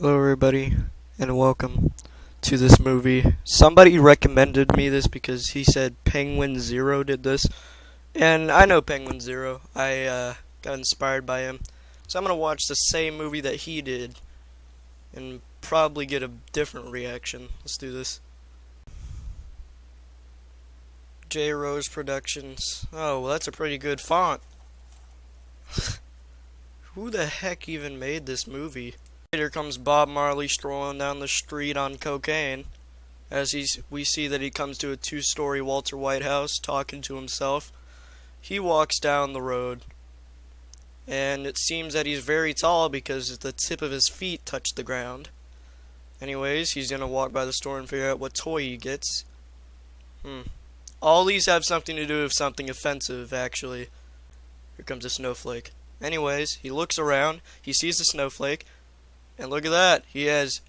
Hello everybody, and welcome to this movie. Somebody recommended me this because he said Penguin Zero did this, and I know Penguin Zero. I got inspired by him. So I'm going to watch the same movie that he did, and probably get a different reaction. Let's do this. J. Rose Productions. Oh, well, that's a pretty good font. Who the heck even made this movie? Here comes Bob Marley strolling down the street on cocaine. As we see that he comes to a two-story Walter White house talking to himself. He walks down the road, and it seems that he's very tall because the tip of his feet touch the ground. Anyways, he's gonna walk by the store and figure out what toy he gets. All these have something to do with something offensive, actually. Here comes a snowflake. Anyways, he looks around, he sees the snowflake, and look at that, he has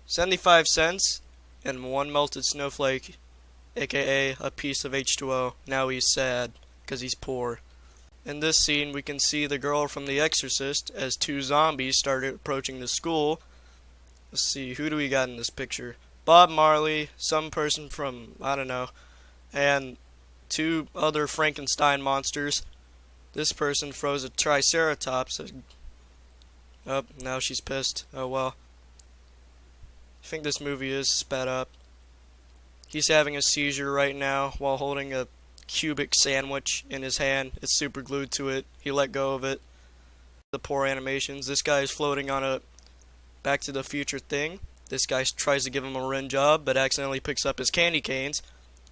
75 cents and one melted snowflake, aka a piece of H2O. Now he's sad, because he's poor. In this scene, we can see the girl from The Exorcist as two zombies started approaching the school. Let's see, who do we got in this picture? Bob Marley, some person from, I don't know, and two other Frankenstein monsters. This person froze a triceratops. Oh, now she's pissed. Oh well. I think this movie is sped up. He's having a seizure right now while holding a cubic sandwich in his hand. It's super glued to it. He let go of it. The poor animations. This guy is floating on a Back to the Future thing. This guy tries to give him a rim job, but accidentally picks up his candy canes.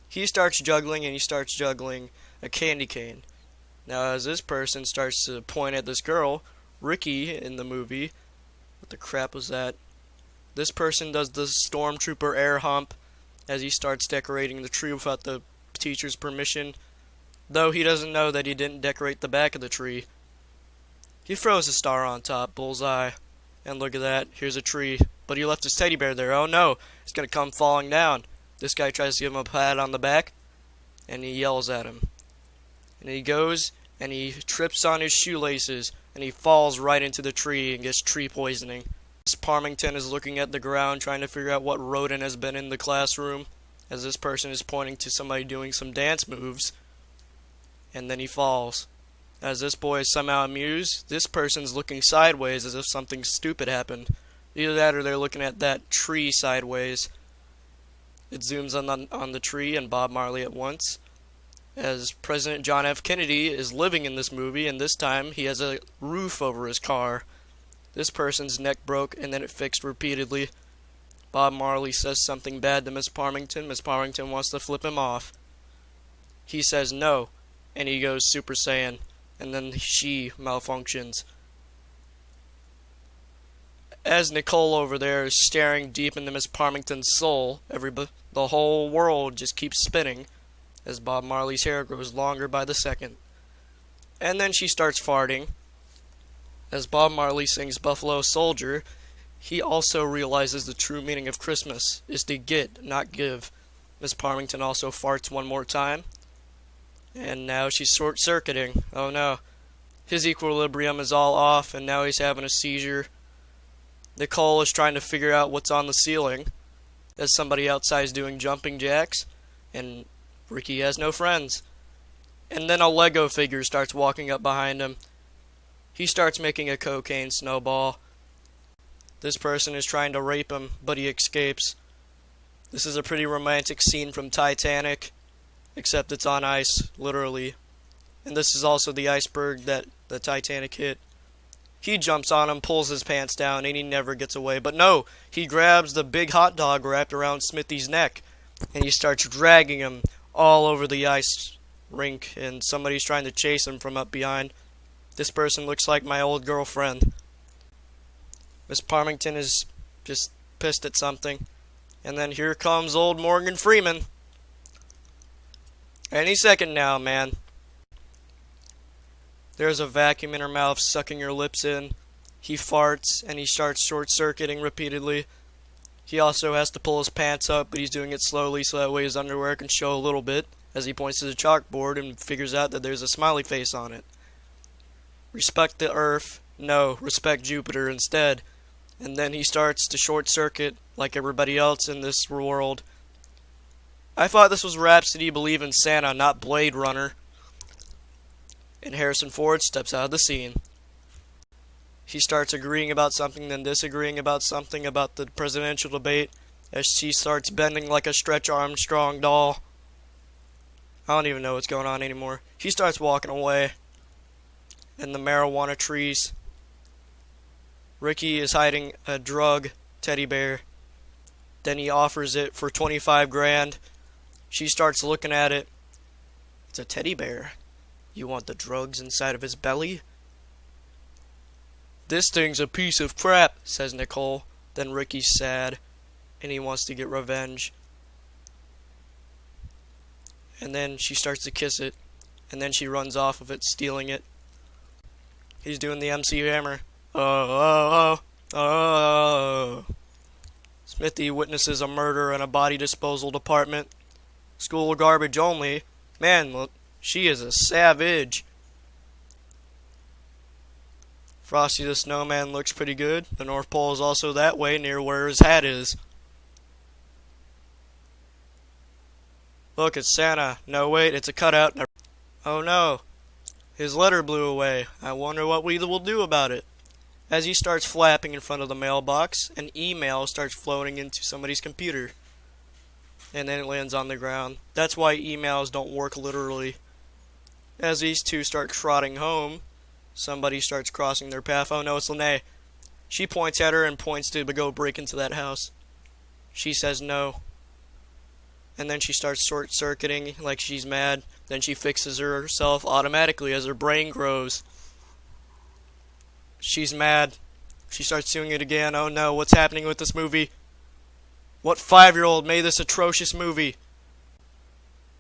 He starts juggling, and he starts juggling a candy cane. Now, as this person starts to point at this girl, Ricky in the movie, what the crap was that? This person does the stormtrooper air hump as he starts decorating the tree without the teacher's permission, though he doesn't know that he didn't decorate the back of the tree. He throws a star on top, bullseye, and look at that, here's a tree, but he left his teddy bear there. Oh no, it's gonna come falling down. This guy tries to give him a pat on the back, and he yells at him. And he goes, and he trips on his shoelaces, and he falls right into the tree and gets tree poisoning. Miss Parmington is looking at the ground trying to figure out what rodent has been in the classroom, as this person is pointing to somebody doing some dance moves, and then he falls. As this boy is somehow amused, this person's looking sideways as if something stupid happened. Either that or they're looking at that tree sideways. It zooms on the tree and Bob Marley at once, as President John F. Kennedy is living in this movie, and this time he has a roof over his car. This person's neck broke, and then it fixed repeatedly. Bob Marley says something bad to Miss Parmington. Miss Parmington wants to flip him off. He says no, and he goes Super Saiyan, and then she malfunctions. As Nicole over there is staring deep into Miss Parmington's soul, the whole world just keeps spinning, as Bob Marley's hair grows longer by the second. And then she starts farting. As Bob Marley sings Buffalo Soldier, he also realizes the true meaning of Christmas is to get, not give. Miss Parmington also farts one more time. And now she's short-circuiting. Oh no. His equilibrium is all off, and now he's having a seizure. Nicole is trying to figure out what's on the ceiling, as somebody outside is doing jumping jacks, and Ricky has no friends. And then a Lego figure starts walking up behind him. He starts making a cocaine snowball. This person is trying to rape him, but he escapes. This is a pretty romantic scene from Titanic, except it's on ice, literally. And this is also the iceberg that the Titanic hit. He jumps on him, pulls his pants down, and he never gets away. But no, he grabs the big hot dog wrapped around Smithy's neck, and he starts dragging him all over the ice rink, and somebody's trying to chase him from up behind. This person looks like my old girlfriend. Miss Parmington is just pissed at something. And then here comes old Morgan Freeman. Any second now, man. There's a vacuum in her mouth sucking her lips in. He farts, and he starts short-circuiting repeatedly. He also has to pull his pants up, but he's doing it slowly so that way his underwear can show a little bit, as he points to the chalkboard and figures out that there's a smiley face on it. Respect the Earth. No, respect Jupiter instead. And then he starts to short circuit like everybody else in this world. I thought this was Rhapsody Believe in Santa, not Blade Runner. And Harrison Ford steps out of the scene. He starts agreeing about something, then disagreeing about something about the presidential debate, as she starts bending like a Stretch Armstrong doll. I don't even know what's going on anymore. He starts walking away in the marijuana trees. Ricky is hiding a drug teddy bear. Then he offers it for 25 grand. She starts looking at it. It's a teddy bear. You want the drugs inside of his belly? This thing's a piece of crap, says Nicole. Then Ricky's sad, and he wants to get revenge. And then she starts to kiss it, and then she runs off of it, stealing it. He's doing the MC Hammer. Oh. Smithy witnesses a murder in a body disposal department. School garbage only. Man, look, she is a savage. Frosty the Snowman looks pretty good. The North Pole is also that way, near where his hat is. Look, it's Santa. No, wait, it's a cutout. Oh no. His letter blew away. I wonder what we will do about it. As he starts flapping in front of the mailbox, an email starts floating into somebody's computer. And then it lands on the ground. That's why emails don't work literally. As these two start trotting home, somebody starts crossing their path. Oh no, it's Lene. She points at her and points to go break into that house. She says no. And then she starts short-circuiting like she's mad. Then she fixes herself automatically as her brain grows. She's mad. She starts doing it again. Oh no, what's happening with this movie? What 5-year-old made this atrocious movie?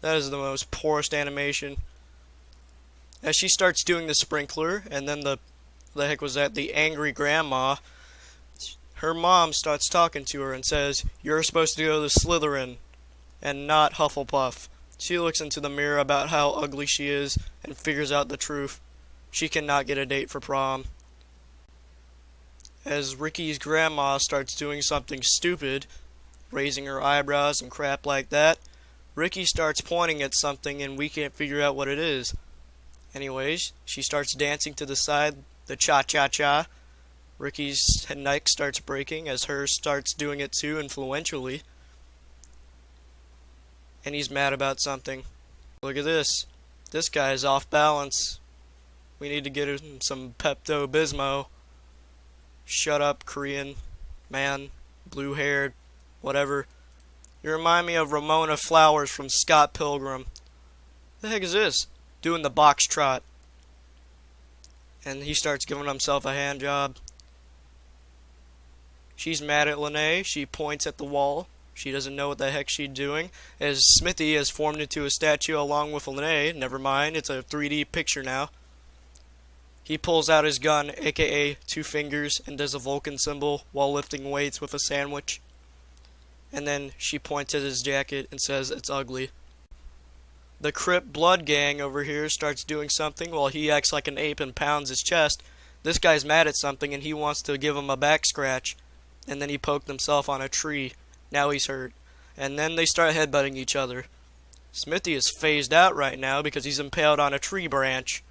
That is the most poorest animation. As she starts doing the sprinkler, and then the heck was that? The angry grandma. Her mom starts talking to her and says, "You're supposed to go to Slytherin, and not Hufflepuff." She looks into the mirror about how ugly she is, and figures out the truth. She cannot get a date for prom. As Ricky's grandma starts doing something stupid, raising her eyebrows and crap like that, Ricky starts pointing at something and we can't figure out what it is. Anyways, she starts dancing to the side, the cha-cha-cha. Ricky's neck starts breaking as hers starts doing it too, influentially. And he's mad about something. Look at this. This guy is off balance. We need to get him some Pepto-Bismol. Shut up, Korean man, blue-haired, whatever. You remind me of Ramona Flowers from Scott Pilgrim. The heck is this? Doing the box trot. And he starts giving himself a hand job. She's mad at Lene. She points at the wall. She doesn't know what the heck she's doing. As Smithy has formed into a statue along with Lene. Never mind, it's a 3D picture now. He pulls out his gun, aka 2 fingers, and does a Vulcan symbol while lifting weights with a sandwich. And then she points at his jacket and says it's ugly. The Crip Blood Gang over here starts doing something while he acts like an ape and pounds his chest. This guy's mad at something and he wants to give him a back scratch. And then he poked himself on a tree. Now he's hurt. And then they start headbutting each other. Smithy is phased out right now because he's impaled on a tree branch.